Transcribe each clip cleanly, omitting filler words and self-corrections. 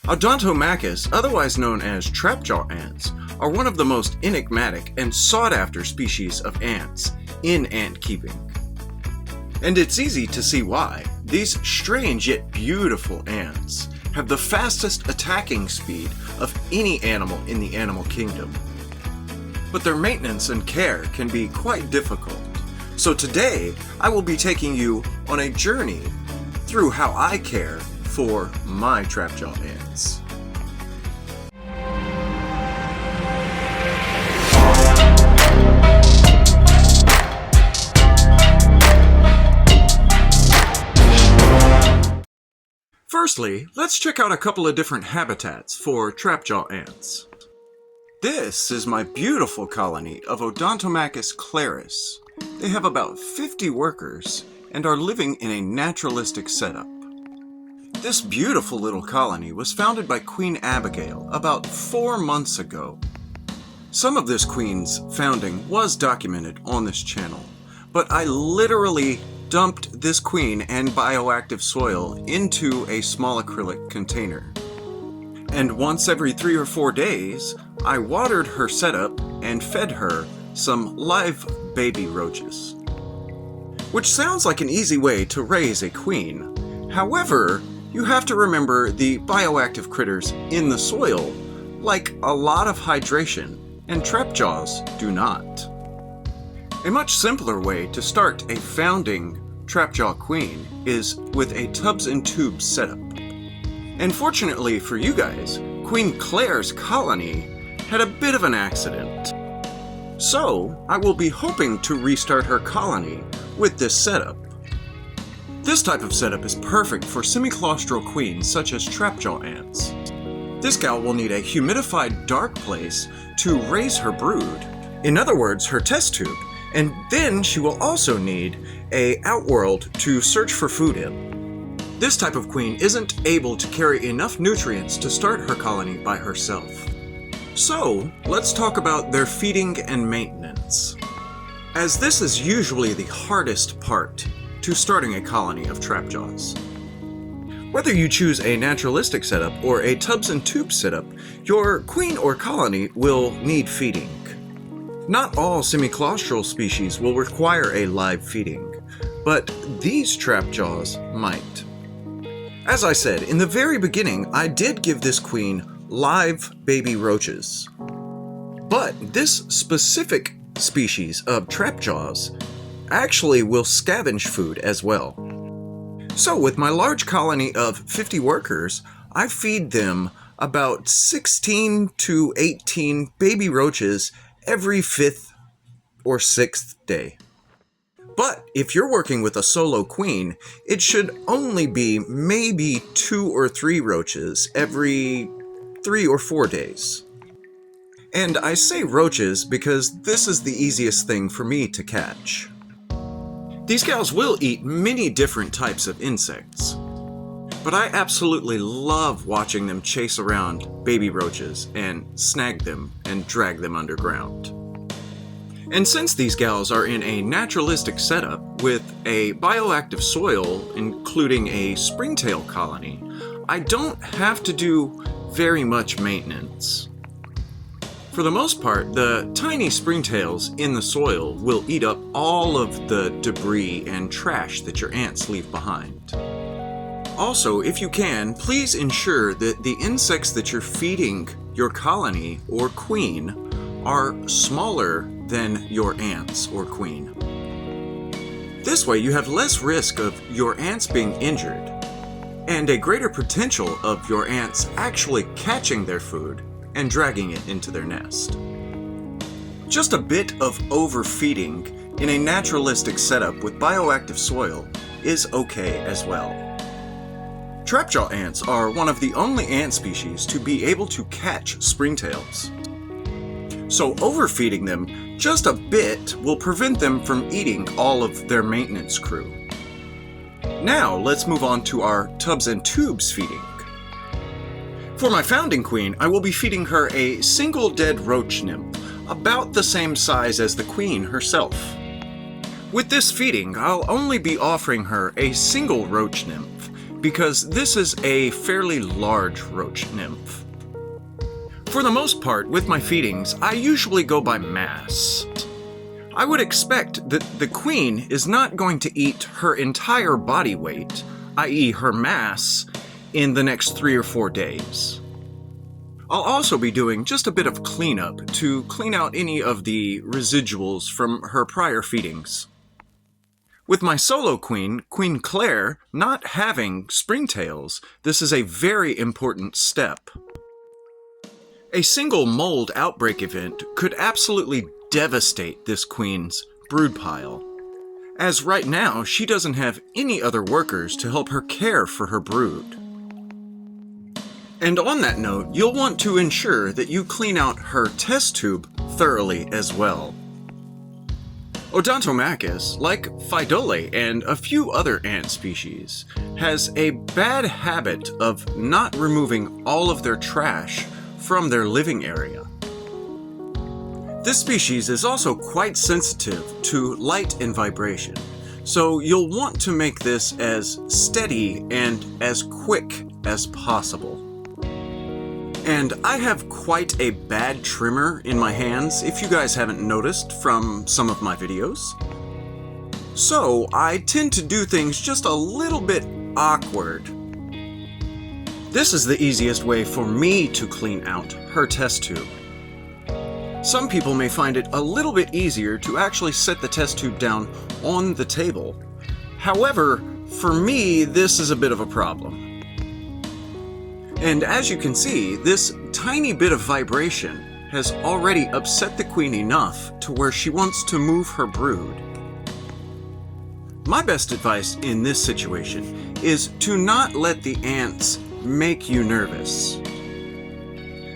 Odontomachus, otherwise known as trapjaw ants, are one of the most enigmatic and sought-after species of ants in ant keeping. And it's easy to see why. These strange yet beautiful ants have the fastest attacking speed of any animal in the animal kingdom. But their maintenance and care can be quite difficult. So today, I will be taking you on a journey through how I care for my trapjaw ants. Firstly, let's check out a couple of different habitats for trapjaw ants. This is my beautiful colony of Odontomachus O.Clarus. They have about 50 workers and are living in a naturalistic setup. This beautiful little colony was founded by Queen Abigail about 4 months ago. Some of this queen's founding was documented on this channel, but I literally dumped this queen and bioactive soil into a small acrylic container. And once every 3 or 4 days, I watered her setup and fed her some live baby roaches. Which sounds like an easy way to raise a queen. However, you have to remember the bioactive critters in the soil like a lot of hydration, and trapjaws do not. A much simpler way to start a founding trapjaw queen is with a tubs and tubes setup. And fortunately for you guys, Queen Claire's colony had a bit of an accident. So, I will be hoping to restart her colony with this setup. This type of setup is perfect for semi-claustral queens such as trapjaw ants. This gal will need a humidified dark place to raise her brood, in other words, her test tube, and then she will also need a outworld to search for food in. This type of queen isn't able to carry enough nutrients to start her colony by herself. So, let's talk about their feeding and maintenance. As this is usually the hardest part to starting a colony of trapjaws. Whether you choose a naturalistic setup or a tubs and tubes setup, your queen or colony will need feeding. Not all semi-claustral species will require a live feeding, but these trapjaws might. As I said, in the very beginning, I did give this queen live baby roaches. But this specific species of trapjaws actually will scavenge food as well. So with my large colony of 50 workers, I feed them about 16 to 18 baby roaches every 5th or 6th day. But if you're working with a solo queen, it should only be maybe 2 or 3 roaches every 3 or 4 days. And I say roaches because this is the easiest thing for me to catch. These gals will eat many different types of insects, but I absolutely love watching them chase around baby roaches and snag them and drag them underground. And since these gals are in a naturalistic setup with a bioactive soil, including a springtail colony, I don't have to do very much maintenance. For the most part, the tiny springtails in the soil will eat up all of the debris and trash that your ants leave behind. Also, if you can, please ensure that the insects that you're feeding your colony or queen are smaller than your ants or queen. This way you have less risk of your ants being injured, and a greater potential of your ants actually catching their food and dragging it into their nest. Just a bit of overfeeding in a naturalistic setup with bioactive soil is okay as well. Trapjaw ants are one of the only ant species to be able to catch springtails. So overfeeding them just a bit will prevent them from eating all of their maintenance crew. Now let's move on to our tubs and tubes feeding. For my founding queen, I will be feeding her a single dead roach nymph, about the same size as the queen herself. With this feeding, I'll only be offering her a single roach nymph because this is a fairly large roach nymph. For the most part, with my feedings, I usually go by mass. I would expect that the queen is not going to eat her entire body weight, i.e. her mass, in the next 3 or 4 days. I'll also be doing just a bit of cleanup to clean out any of the residuals from her prior feedings. With my solo queen, Queen Claire, not having springtails, this is a very important step. A single mold outbreak event could absolutely devastate this queen's brood pile, as right now she doesn't have any other workers to help her care for her brood. And on that note, you'll want to ensure that you clean out her test tube thoroughly as well. Odontomachus, like Phydole and a few other ant species, has a bad habit of not removing all of their trash from their living area. This species is also quite sensitive to light and vibration, so you'll want to make this as steady and as quick as possible. And I have quite a bad trimmer in my hands, if you guys haven't noticed from some of my videos. So I tend to do things just a little bit awkward. This is the easiest way for me to clean out her test tube. Some people may find it a little bit easier to actually set the test tube down on the table. However, for me, this is a bit of a problem. And as you can see, this tiny bit of vibration has already upset the queen enough to where she wants to move her brood. My best advice in this situation is to not let the ants make you nervous.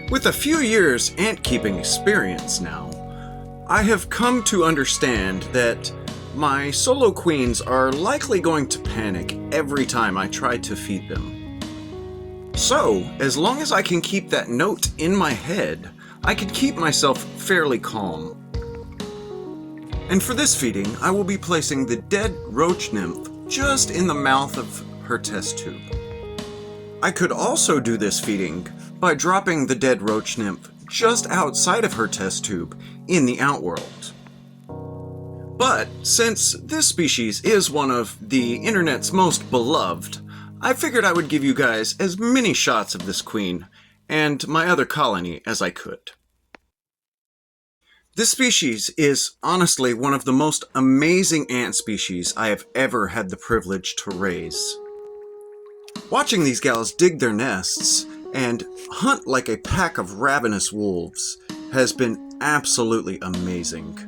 With a few years ant-keeping experience now, I have come to understand that my solo queens are likely going to panic every time I try to feed them. So, as long as I can keep that note in my head, I can keep myself fairly calm. And for this feeding, I will be placing the dead roach nymph just in the mouth of her test tube. I could also do this feeding by dropping the dead roach nymph just outside of her test tube in the outworld. But since this species is one of the internet's most beloved, I figured I would give you guys as many shots of this queen and my other colony as I could. This species is honestly one of the most amazing ant species I have ever had the privilege to raise. Watching these gals dig their nests and hunt like a pack of ravenous wolves has been absolutely amazing.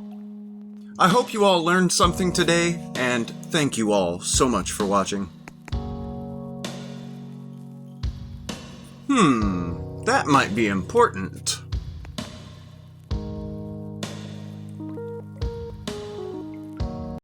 I hope you all learned something today, and thank you all so much for watching. That might be important.